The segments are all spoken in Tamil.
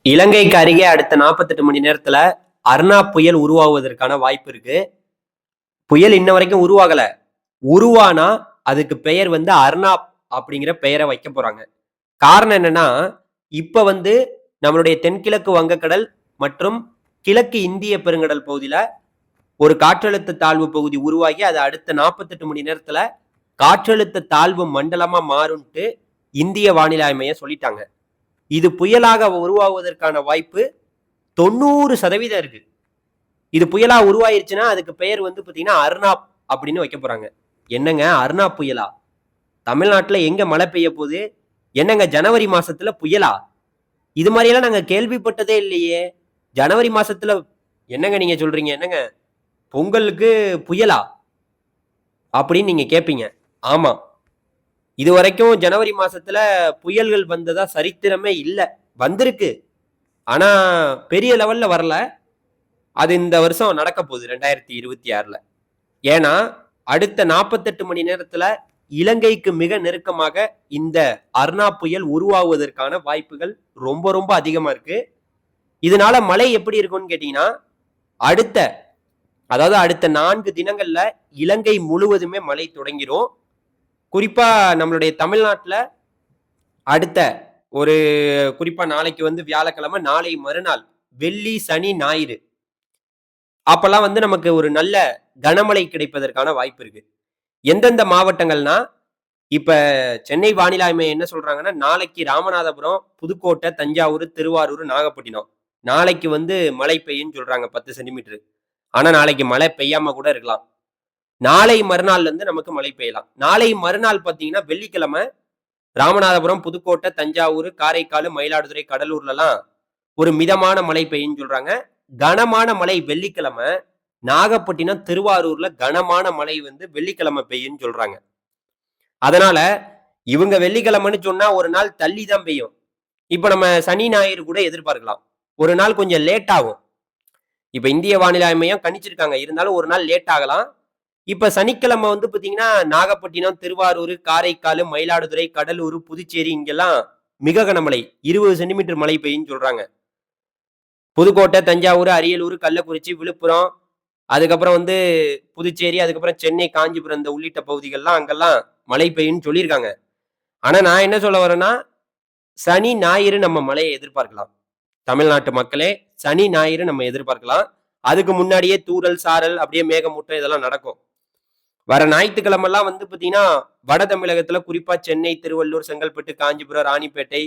இலங்கைக்கு அருகே அடுத்த 48 மணி நேரத்துல அர்னா புயல் உருவாகுவதற்கான வாய்ப்பு இருக்கு. புயல் இன்ன வரைக்கும் உருவாகல. உருவானா அதுக்கு பெயர் அர்னாப் அப்படிங்கிற பெயரை வைக்க போறாங்க. காரணம் என்னன்னா, இப்ப நம்மளுடைய தென்கிழக்கு வங்கக்கடல் மற்றும் கிழக்கு இந்திய பெருங்கடல் பகுதியில ஒரு காற்றழுத்த தாழ்வு பகுதி உருவாகி அது அடுத்த 48 மணி நேரத்துல காற்றழுத்த தாழ்வு மண்டலமா மாறும்ட்டு இந்திய வானிலை ஆய்வு மையம் சொல்லிட்டாங்க. இது புயலாக உருவாகுவதற்கான வாய்ப்பு 90% இருக்கு. இது புயலா உருவாயிருச்சுன்னா, அதுக்கு பெயர் பார்த்தீங்கன்னா, அர்னாப் அப்படின்னு வைக்க போறாங்க. என்னங்க அர்னாப் புயலா? தமிழ்நாட்டுல எங்க மழை பெய்ய போது? என்னங்க ஜனவரி மாசத்துல புயலா? இது மாரியெல்லாம் நாங்க கேள்விப்பட்டதே இல்லையே! ஜனவரி மாசத்துல என்னங்க நீங்க சொல்றீங்க? என்னங்க பொங்கலுக்கு புயலா? அப்படின்னு நீங்க கேட்பீங்க. ஆமா. இதுவரைக்கும் ஜனவரி மாசத்துல புயல்கள் வந்ததா சரித்திரமே இல்ல. வந்திருக்கு. ஆனா, பெரிய லெவல்ல வரல. அது இந்த வருஷம் நடக்க போகுது 2026ல. ஏன்னா, அடுத்த 48 மணி நேரத்துல இலங்கைக்கு மிக நெருக்கமாக இந்த அர்னா புயல் உருவாகுவதற்கான வாய்ப்புகள் ரொம்ப ரொம்ப அதிகமா இருக்கு. இதனால மழை எப்படி இருக்கும்னு கேட்டீங்கன்னா, அடுத்த அதாவது அடுத்த 4 தினங்கள்ல இலங்கை முழுவதுமே மழை தொடங்கிரும். குறிப்பா நம்மளுடைய தமிழ்நாட்டுல அடுத்த ஒரு குறிப்பா நாளைக்கு வியாழக்கிழமை, நாளை மறுநாள் வெள்ளி, சனி, ஞாயிறு அப்பல்லாம் நமக்கு ஒரு நல்ல கனமழை கிடைப்பதற்கான வாய்ப்பு இருக்கு. எந்தெந்த மாவட்டங்கள்னா, இப்ப சென்னை வானிலை ஆய்வு மையம் என்ன சொல்றாங்கன்னா, நாளைக்கு ராமநாதபுரம், புதுக்கோட்டை, தஞ்சாவூர், திருவாரூர், நாகப்பட்டினம். நாளைக்கு மழை பெய்யும்னு சொல்றாங்க 10 சென்டிமீட்டர். ஆனா நாளைக்கு மழை பெய்யாம கூட இருக்கலாம். நாளை மறுநாள்ல இருந்து நமக்கு மழை பெய்யலாம். நாளை மறுநாள் பார்த்தீங்கன்னா, வெள்ளிக்கிழமை ராமநாதபுரம், புதுக்கோட்டை, தஞ்சாவூர், காரைக்கால், மயிலாடுதுறை, கடலூர்லலாம் ஒரு மிதமான மழை பெய்யும்னு சொல்றாங்க. கனமான மழை வெள்ளிக்கிழமை நாகப்பட்டினம், திருவாரூர்ல கனமான மழை வெள்ளிக்கிழமை பெய்யும்னு சொல்றாங்க. அதனால இவங்க வெள்ளிக்கிழமைன்னு சொன்னா ஒரு நாள் தள்ளி தான் பெய்யும். இப்ப நம்ம சனி, ஞாயிறு கூட எதிர்பார்க்கலாம். ஒரு நாள் கொஞ்சம் லேட் ஆகும். இப்ப இந்திய வானிலை ஆய்வு மையம் கணிச்சிருக்காங்க. இருந்தாலும் ஒரு நாள் லேட் ஆகலாம். இப்ப சனிக்கிழமை பார்த்தீங்கன்னா, நாகப்பட்டினம், திருவாரூர், காரைக்கால், மயிலாடுதுறை, கடலூர், புதுச்சேரி இங்கெல்லாம் மிக கனமழை 20 சென்டிமீட்டர் மழை பெய்யும்னு சொல்றாங்க. புதுக்கோட்டை, தஞ்சாவூர், அரியலூர், கள்ளக்குறிச்சி, விழுப்புரம், அதுக்கப்புறம் புதுச்சேரி, அதுக்கப்புறம் சென்னை, காஞ்சிபுரம் இந்த உள்ளிட்ட பகுதிகள்லாம் அங்கெல்லாம் மழை பெய்யும்னு சொல்லியிருக்காங்க. ஆனா நான் என்ன சொல்ல வரேன்னா, சனி, ஞாயிறு நம்ம மழையை எதிர்பார்க்கலாம். தமிழ்நாட்டு மக்களே, சனி, ஞாயிறு நம்ம எதிர்பார்க்கலாம். அதுக்கு முன்னாடியே தூறல், சாரல், அப்படியே மேகமூட்டம் இதெல்லாம் நடக்கும். வர ஞாயித்துக்கிழமெல்லாம் பார்த்தீங்கன்னா, வட தமிழகத்துல குறிப்பா சென்னை, திருவள்ளூர், செங்கல்பட்டு, காஞ்சிபுரம், ராணிப்பேட்டை,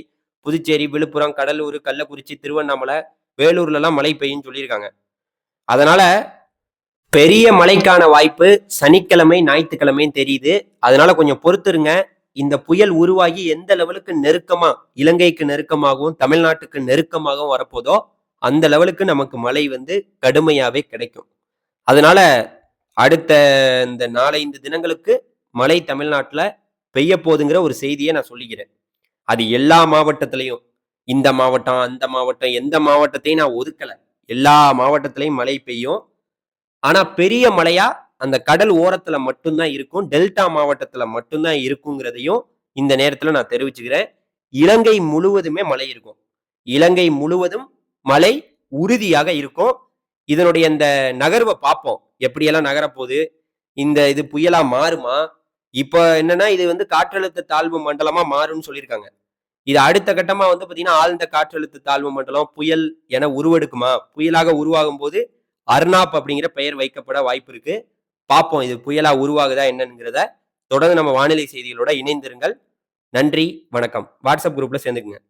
புதுச்சேரி, விழுப்புரம், கடலூர், கள்ளக்குறிச்சி, திருவண்ணாமலை, வேலூர்லலாம் மழை பெய்யும்னு சொல்லியிருக்காங்க. அதனால பெரிய மழைக்கான வாய்ப்பு சனிக்கிழமை, ஞாயிற்றுக்கிழமையும் தெரியுது. அதனால கொஞ்சம் பொறுத்திருங்க. இந்த புயல் உருவாகி எந்த லெவலுக்கு நெருக்கமா இலங்கைக்கு நெருக்கமாகவும், தமிழ்நாட்டுக்கு நெருக்கமாகவும் வரப்போதோ, அந்த லெவலுக்கு நமக்கு மழை கடுமையாவே கிடைக்கும். அதனால அடுத்த இந்த 4, 5 தினங்களுக்கு மழை தமிழ்நாட்டுல பெய்ய போதுங்கிற ஒரு செய்தியை நான் சொல்லிக்கிறேன். அது எல்லா மாவட்டத்திலையும். இந்த மாவட்டம், அந்த மாவட்டம், எந்த மாவட்டத்தையும் நான் ஒதுக்கல. எல்லா மாவட்டத்திலையும் மழை பெய்யும். ஆனா பெரிய மழையா அந்த கடல் ஓரத்துல மட்டும் தான் இருக்கும். டெல்டா மாவட்டத்துல மட்டும் தான் இருக்குங்கிறதையும் இந்த நேரத்துல நான் தெரிவிச்சுக்கிறேன். இலங்கை முழுவதுமே மழை இருக்கும். இலங்கை முழுவதும் மழை உறுதியாக இருக்கும். இதனுடைய இந்த நகர்வ பார்ப்போம். எப்படியெல்லாம் நகரப்போகுது? இது புயலா மாறுமா? இப்ப என்னன்னா, இது காற்றழுத்த தாழ்வு மண்டலமா மாறும்னு சொல்லியிருக்காங்க. இது அடுத்த கட்டமா பார்த்தீங்கன்னா, ஆழ்ந்த காற்றழுத்த தாழ்வு மண்டலம், புயல் என உருவெடுக்குமா? புயலாக உருவாகும்போது அர்னாப் அப்படிங்கிற பெயர் வைக்கப்பட வாய்ப்பு இருக்கு. பார்ப்போம் இது புயலா உருவாகுதா என்னங்கிறத. தொடர்ந்து நம்ம வானிலை செய்திகளோட இணைந்திருங்கள். நன்றி, வணக்கம். வாட்ஸ்அப் குரூப்ல சேர்ந்துக்குங்க.